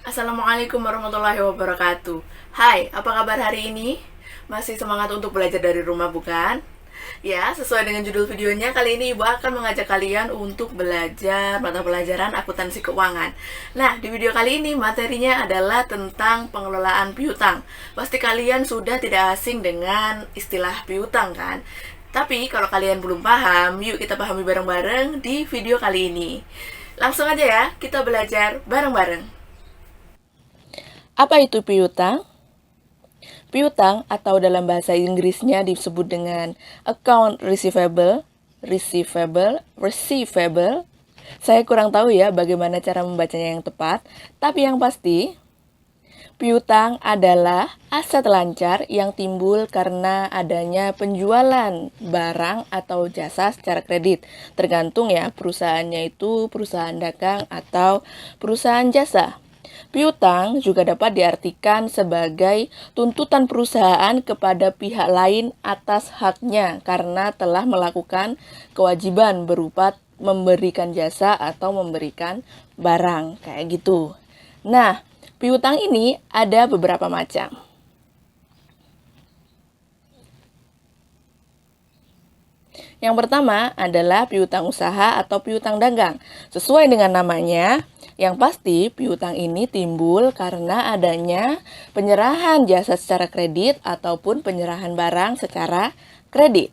Assalamualaikum warahmatullahi wabarakatuh. Hai, apa kabar hari ini? Masih semangat untuk belajar dari rumah bukan? Ya, sesuai dengan judul videonya, kali ini Ibu akan mengajak kalian untuk belajar mata pelajaran akuntansi keuangan. Nah, di video kali ini materinya adalah tentang pengelolaan piutang. Pasti kalian sudah tidak asing dengan istilah piutang kan? Tapi kalau kalian belum paham, yuk kita pahami bareng-bareng di video kali ini. Langsung aja ya, kita belajar bareng-bareng. Apa itu piutang? Piutang atau dalam bahasa Inggrisnya disebut dengan account receivable, receivable. Saya kurang tahu ya bagaimana cara membacanya yang tepat, tapi yang pasti piutang adalah aset lancar yang timbul karena adanya penjualan barang atau jasa secara kredit. Tergantung ya perusahaannya itu perusahaan dagang atau perusahaan jasa. Piutang juga dapat diartikan sebagai tuntutan perusahaan kepada pihak lain atas haknya karena telah melakukan kewajiban berupa memberikan jasa atau memberikan barang, kayak gitu. Nah, piutang ini ada beberapa macam. Yang pertama adalah piutang usaha atau piutang dagang. Sesuai dengan namanya, yang pasti piutang ini timbul karena adanya penyerahan jasa secara kredit ataupun penyerahan barang secara kredit.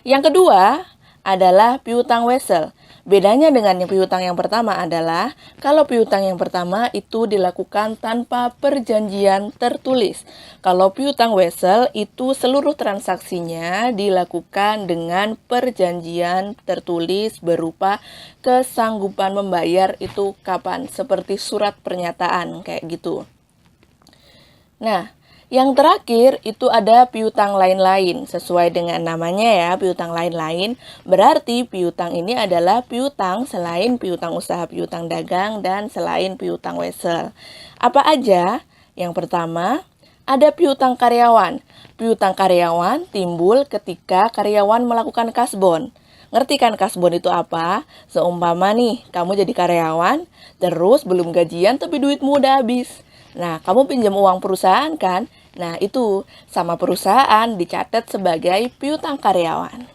Yang kedua adalah piutang wesel. Bedanya dengan yang piutang yang pertama adalah kalau piutang yang pertama itu dilakukan tanpa perjanjian tertulis. Kalau piutang wesel itu seluruh transaksinya dilakukan dengan perjanjian tertulis berupa kesanggupan membayar itu kapan, seperti surat pernyataan kayak gitu. Nah, yang terakhir itu ada piutang lain-lain. Sesuai dengan namanya ya, piutang lain-lain. Berarti piutang ini adalah piutang selain piutang usaha, piutang dagang, dan selain piutang wesel. Apa aja? Yang pertama, ada piutang karyawan. Piutang karyawan timbul ketika karyawan melakukan kasbon. Ngerti kan kasbon itu apa? Seumpama nih, kamu jadi karyawan, terus belum gajian tapi duitmu udah habis. Nah, kamu pinjam uang perusahaan kan? Nah, itu sama perusahaan dicatat sebagai piutang karyawan.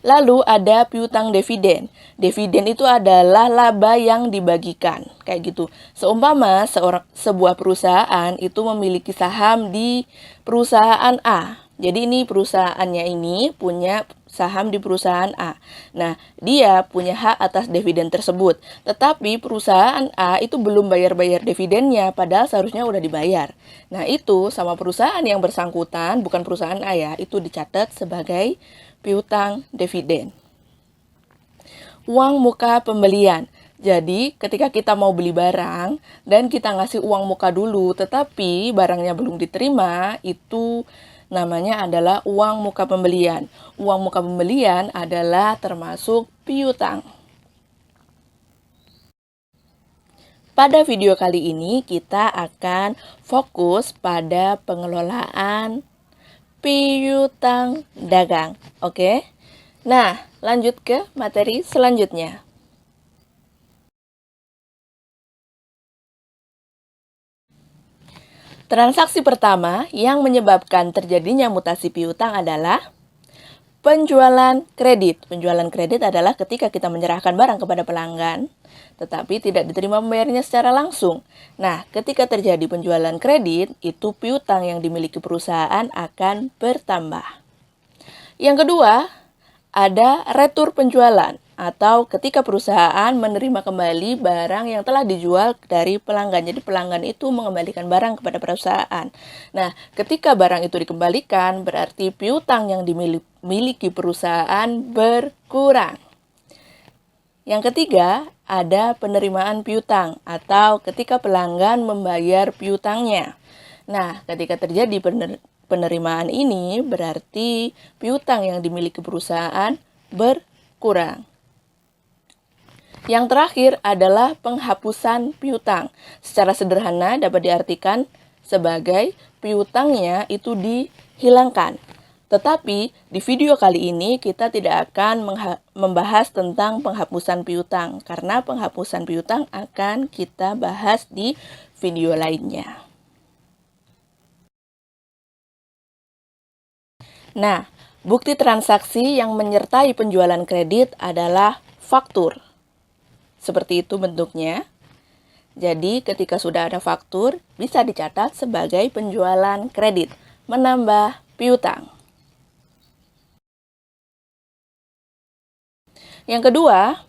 Lalu ada piutang dividen. Dividen itu adalah laba yang dibagikan, kayak gitu. Seumpama sebuah perusahaan itu memiliki saham di perusahaan A. Jadi ini perusahaannya ini punya saham di perusahaan A. Nah, dia punya hak atas dividen tersebut. Tetapi perusahaan A itu belum bayar-bayar dividennya, padahal seharusnya udah dibayar. Nah, itu sama perusahaan yang bersangkutan, bukan perusahaan A ya, itu dicatat sebagai piutang dividen. Uang muka pembelian. Jadi, ketika kita mau beli barang dan kita ngasih uang muka dulu, tetapi barangnya belum diterima, itu namanya adalah uang muka pembelian. Uang muka pembelian adalah termasuk piutang. Pada video kali ini kita akan fokus pada pengelolaan piutang dagang. Oke? Nah, lanjut ke materi selanjutnya. Transaksi pertama yang menyebabkan terjadinya mutasi piutang adalah penjualan kredit. Penjualan kredit adalah ketika kita menyerahkan barang kepada pelanggan, tetapi tidak diterima pembayarannya secara langsung. Nah, ketika terjadi penjualan kredit, itu piutang yang dimiliki perusahaan akan bertambah. Yang kedua, ada retur penjualan atau ketika perusahaan menerima kembali barang yang telah dijual dari pelanggan. Jadi pelanggan itu mengembalikan barang kepada perusahaan. Nah, ketika barang itu dikembalikan, berarti piutang yang dimiliki perusahaan berkurang. Yang ketiga, ada penerimaan piutang atau ketika pelanggan membayar piutangnya. Nah, ketika terjadi penerimaan ini, berarti piutang yang dimiliki perusahaan berkurang. Yang terakhir adalah penghapusan piutang. Secara sederhana dapat diartikan sebagai piutangnya itu dihilangkan. Tetapi di video kali ini kita tidak akan membahas tentang penghapusan piutang karena penghapusan piutang akan kita bahas di video lainnya. Nah, bukti transaksi yang menyertai penjualan kredit adalah faktur. Seperti itu bentuknya. Jadi, ketika sudah ada faktur, bisa dicatat sebagai penjualan kredit, menambah piutang. Yang kedua,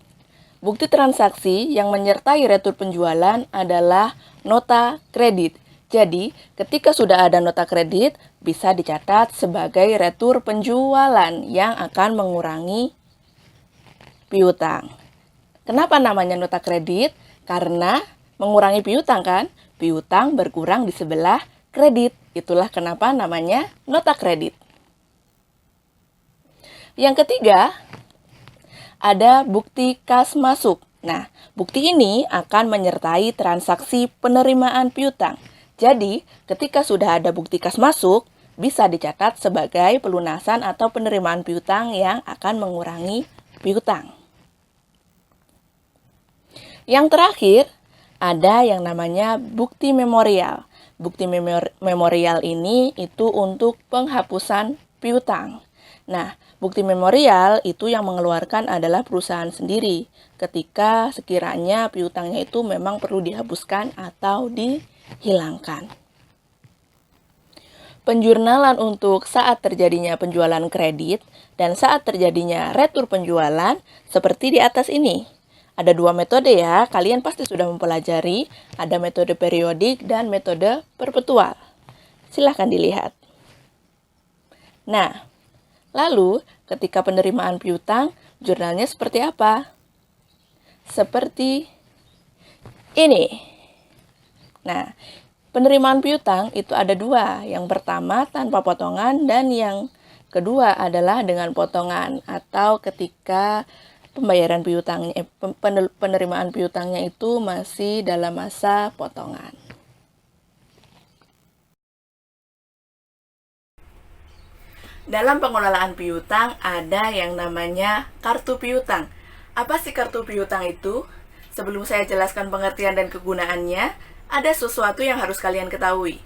bukti transaksi yang menyertai retur penjualan adalah nota kredit. Jadi, ketika sudah ada nota kredit, bisa dicatat sebagai retur penjualan yang akan mengurangi piutang. Kenapa namanya nota kredit? Karena mengurangi piutang kan? Piutang berkurang di sebelah kredit. Itulah kenapa namanya nota kredit. Yang ketiga, ada bukti kas masuk. Nah, bukti ini akan menyertai transaksi penerimaan piutang. Jadi, ketika sudah ada bukti kas masuk, bisa dicatat sebagai pelunasan atau penerimaan piutang yang akan mengurangi piutang. Yang terakhir, ada yang namanya bukti memorial. Bukti memorial ini itu untuk penghapusan piutang. Nah, bukti memorial itu yang mengeluarkan adalah perusahaan sendiri ketika sekiranya piutangnya itu memang perlu dihapuskan atau dihilangkan. Penjurnalan untuk saat terjadinya penjualan kredit dan saat terjadinya retur penjualan seperti di atas ini. Ada dua metode ya, kalian pasti sudah mempelajari. Ada metode periodik dan metode perpetual. Silahkan dilihat. Nah, lalu, ketika penerimaan piutang, jurnalnya seperti apa? Seperti ini. Nah, penerimaan piutang itu ada dua. Yang pertama tanpa potongan dan yang kedua adalah dengan potongan atau ketika pembayaran piutangnya, penerimaan piutangnya itu masih dalam masa potongan. Dalam pengelolaan piutang ada yang namanya kartu piutang. Apa sih kartu piutang itu? Sebelum saya jelaskan pengertian dan kegunaannya, ada sesuatu yang harus kalian ketahui.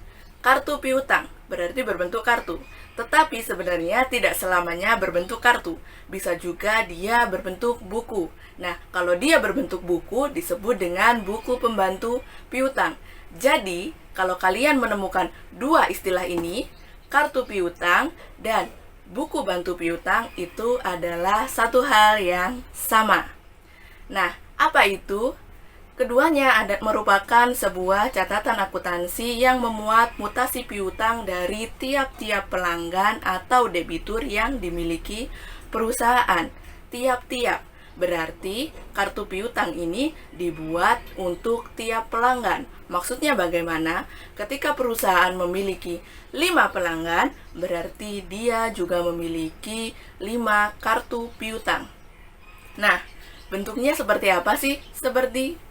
Kartu piutang berarti berbentuk kartu, tetapi sebenarnya tidak selamanya berbentuk kartu. Bisa juga dia berbentuk buku. Nah, kalau dia berbentuk buku disebut dengan buku pembantu piutang. Jadi, kalau kalian menemukan dua istilah ini, kartu piutang dan buku bantu piutang itu adalah satu hal yang sama. Nah, apa itu? Keduanya merupakan sebuah catatan akuntansi yang memuat mutasi piutang dari tiap-tiap pelanggan atau debitur yang dimiliki perusahaan. Tiap-tiap berarti kartu piutang ini dibuat untuk tiap pelanggan. Maksudnya bagaimana? Ketika perusahaan memiliki 5 pelanggan, berarti dia juga memiliki 5 kartu piutang. Nah, bentuknya seperti apa sih? Seperti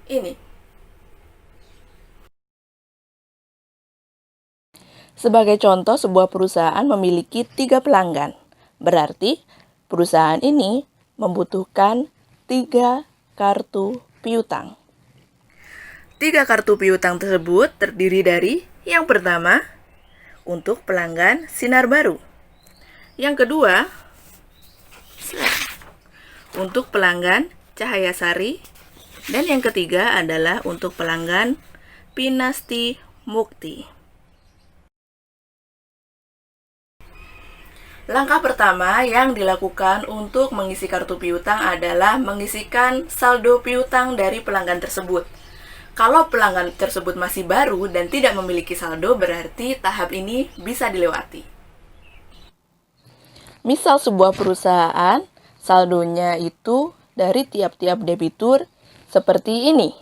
ini. Sebagai contoh, sebuah perusahaan memiliki 3 pelanggan. Berarti perusahaan ini membutuhkan 3 kartu piutang. 3 kartu piutang tersebut terdiri dari yang pertama, untuk pelanggan Sinar Baru. Yang kedua, untuk pelanggan Cahaya Sari. Dan yang ketiga adalah untuk pelanggan Pinasti Mukti. Langkah pertama yang dilakukan untuk mengisi kartu piutang adalah mengisikan saldo piutang dari pelanggan tersebut. Kalau pelanggan tersebut masih baru dan tidak memiliki saldo, berarti tahap ini bisa dilewati. Misal sebuah perusahaan, saldonya itu dari tiap-tiap debitur seperti ini.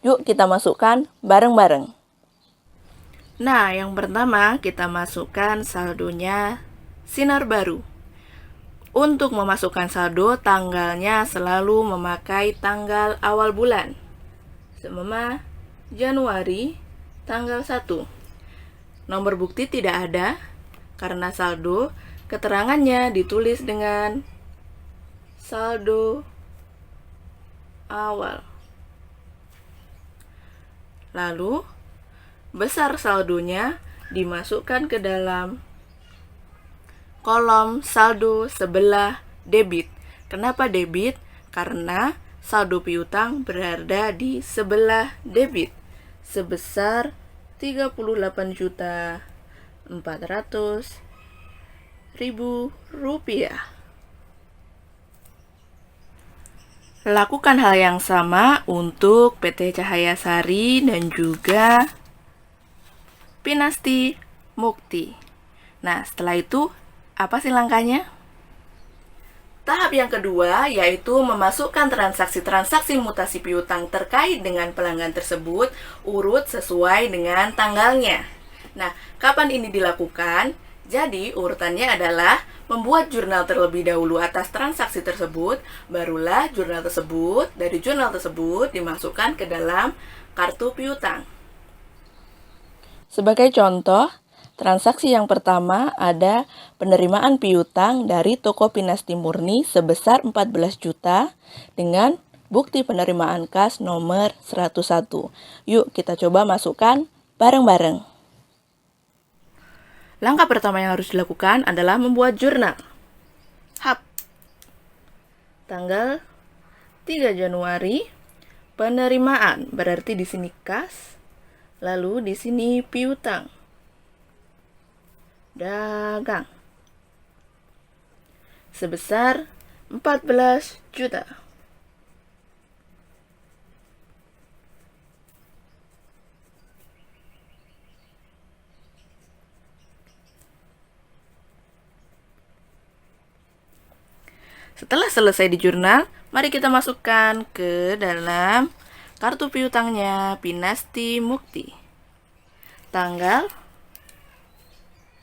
Yuk kita masukkan bareng-bareng. Nah, yang pertama kita masukkan saldonya Sinar Baru. Untuk memasukkan saldo, tanggalnya selalu memakai tanggal awal bulan. Seumpama Januari tanggal 1. Nomor bukti tidak ada karena saldo keterangannya ditulis dengan saldo awal. Lalu, besar saldonya dimasukkan ke dalam kolom saldo sebelah debit. Kenapa debit? Karena saldo piutang berada di sebelah debit sebesar 38.400.000 rupiah. Lakukan hal yang sama untuk PT Cahaya Sari dan juga Pinasti Mukti. Nah, setelah itu, apa sih langkahnya? Tahap yang kedua yaitu memasukkan transaksi-transaksi mutasi piutang terkait dengan pelanggan tersebut urut sesuai dengan tanggalnya. Nah, kapan ini dilakukan? Jadi, urutannya adalah membuat jurnal terlebih dahulu atas transaksi tersebut, barulah dari jurnal tersebut dimasukkan ke dalam kartu piutang. Sebagai contoh, transaksi yang pertama ada penerimaan piutang dari toko Pinasti Murni sebesar 14 juta dengan bukti penerimaan kas nomor 101. Yuk kita coba masukkan bareng-bareng. Langkah pertama yang harus dilakukan adalah membuat jurnal. Hap. Tanggal 3 Januari penerimaan, berarti di sini kas, lalu di sini piutang. Dagang. Sebesar 14 juta. Setelah selesai di jurnal, mari kita masukkan ke dalam kartu piutangnya Pinasti Mukti. Tanggal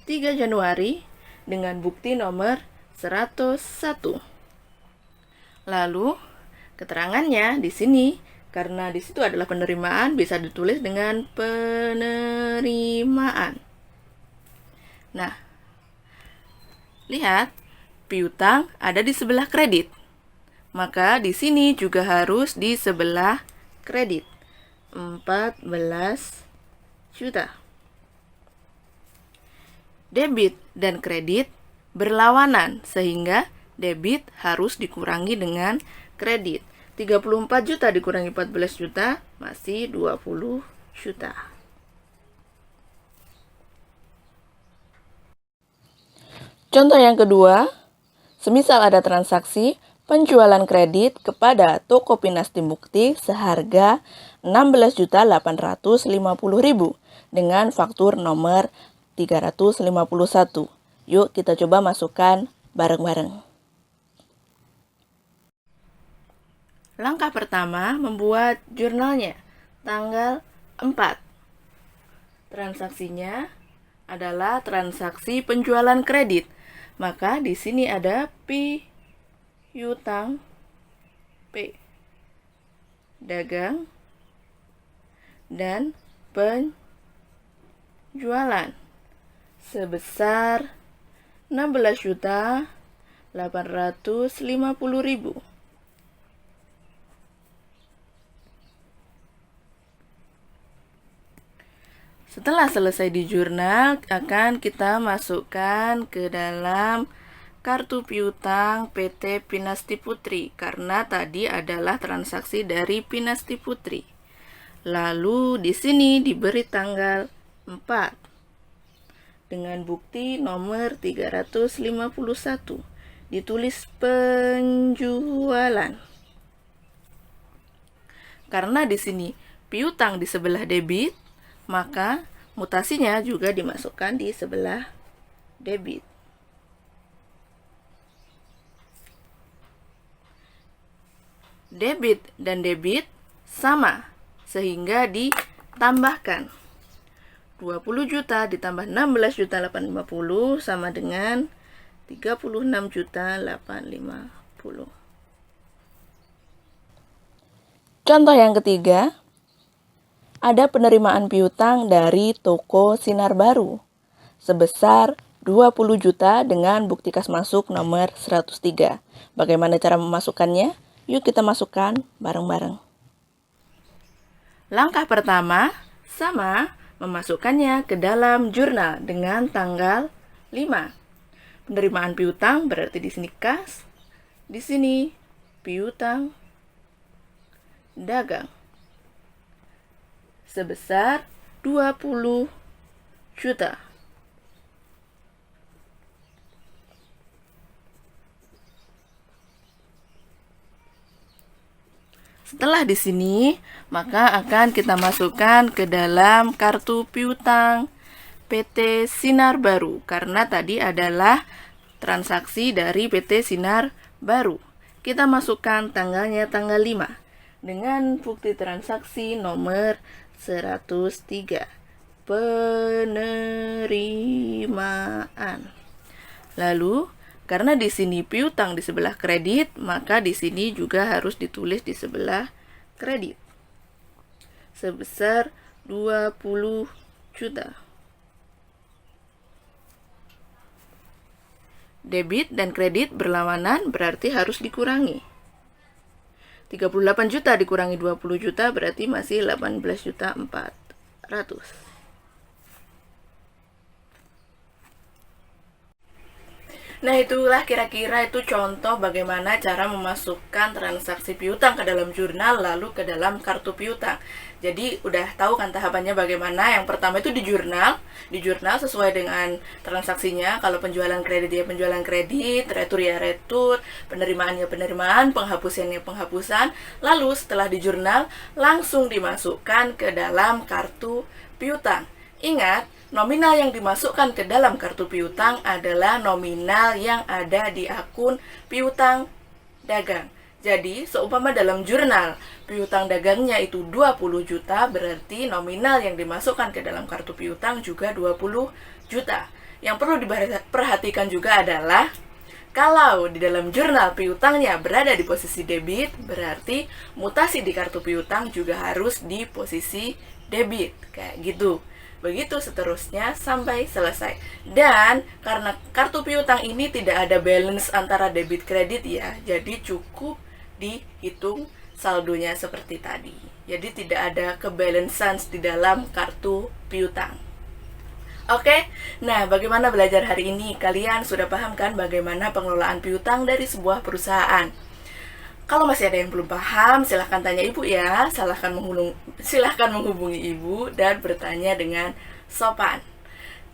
3 Januari dengan bukti nomor 101. Lalu, keterangannya di sini, karena di situ adalah penerimaan, bisa ditulis dengan penerimaan. Nah, lihat, piutang ada di sebelah kredit. Maka di sini juga harus di sebelah kredit. 14 juta. Debit dan kredit berlawanan sehingga debit harus dikurangi dengan kredit. 34 juta dikurangi 14 juta masih 20 juta. Contoh yang kedua, semisal ada transaksi penjualan kredit kepada toko Pinasti Mukti seharga 16.850.000 dengan faktur nomor 351. Yuk kita coba masukkan bareng-bareng. Langkah pertama, membuat jurnalnya. Tanggal 4. Transaksinya adalah transaksi penjualan kredit. Maka di sini ada piutang, P, dagang, dan penjualan sebesar 16.850.000. Setelah selesai di jurnal, akan kita masukkan ke dalam kartu piutang PT Pinasti Putri, karena tadi adalah transaksi dari Pinasti Putri. Lalu di sini diberi tanggal 4 dengan bukti nomor 351. Ditulis penjualan. Karena di sini piutang di sebelah debit, maka mutasinya juga dimasukkan di sebelah debit. Debit dan debit sama, sehingga ditambahkan. 20 juta ditambah 16.850 sama dengan 36.850. Contoh yang ketiga, ada penerimaan piutang dari toko Sinar Baru sebesar 20 juta dengan bukti kas masuk nomor 103. Bagaimana cara memasukkannya? Yuk kita masukkan bareng-bareng. Langkah pertama, sama memasukkannya ke dalam jurnal dengan tanggal 5. Penerimaan piutang berarti di sini kas, di sini piutang dagang sebesar 20 juta. Setelah di sini, maka akan kita masukkan ke dalam kartu piutang PT Sinar Baru, karena tadi adalah transaksi dari PT Sinar Baru. Kita masukkan tanggalnya tanggal 5 dengan bukti transaksi nomor 103. Penerimaan. Lalu karena di sini piutang di sebelah kredit, maka di sini juga harus ditulis di sebelah kredit. Sebesar 20 juta. Debit dan kredit berlawanan berarti harus dikurangi. 38 juta dikurangi 20 juta berarti masih 18.400.000. Nah, itulah kira-kira itu contoh bagaimana cara memasukkan transaksi piutang ke dalam jurnal lalu ke dalam kartu piutang. Jadi udah tahu kan tahapannya bagaimana. Yang pertama itu di jurnal sesuai dengan transaksinya. Kalau penjualan kredit ya penjualan kredit, retur ya retur, penerimaan ya penerimaan, penghapusan ya penghapusan. Lalu setelah di jurnal langsung dimasukkan ke dalam kartu piutang. Ingat, nominal yang dimasukkan ke dalam kartu piutang adalah nominal yang ada di akun piutang dagang. Jadi, seumpama dalam jurnal piutang dagangnya itu 20 juta, berarti nominal yang dimasukkan ke dalam kartu piutang juga 20 juta. Yang perlu diperhatikan juga adalah kalau di dalam jurnal piutangnya berada di posisi debit, berarti mutasi di kartu piutang juga harus di posisi debit. Kayak gitu. Begitu seterusnya sampai selesai. Dan karena kartu piutang ini tidak ada balance antara debit kredit ya, jadi cukup dihitung saldonya seperti tadi. Jadi tidak ada kebalansan di dalam kartu piutang. Oke, nah bagaimana belajar hari ini? Kalian sudah paham kan bagaimana pengelolaan piutang dari sebuah perusahaan? Kalau masih ada yang belum paham, silahkan tanya ibu ya. Silahkan menghubungi ibu dan bertanya dengan sopan.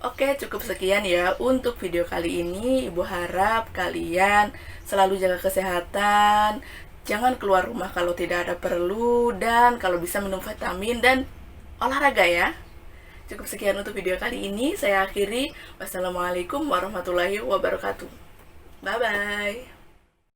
Oke, cukup sekian ya untuk video kali ini. Ibu harap kalian selalu jaga kesehatan, jangan keluar rumah kalau tidak ada perlu, dan kalau bisa minum vitamin dan olahraga ya. Cukup sekian untuk video kali ini. Saya akhiri. Wassalamualaikum warahmatullahi wabarakatuh. Bye-bye.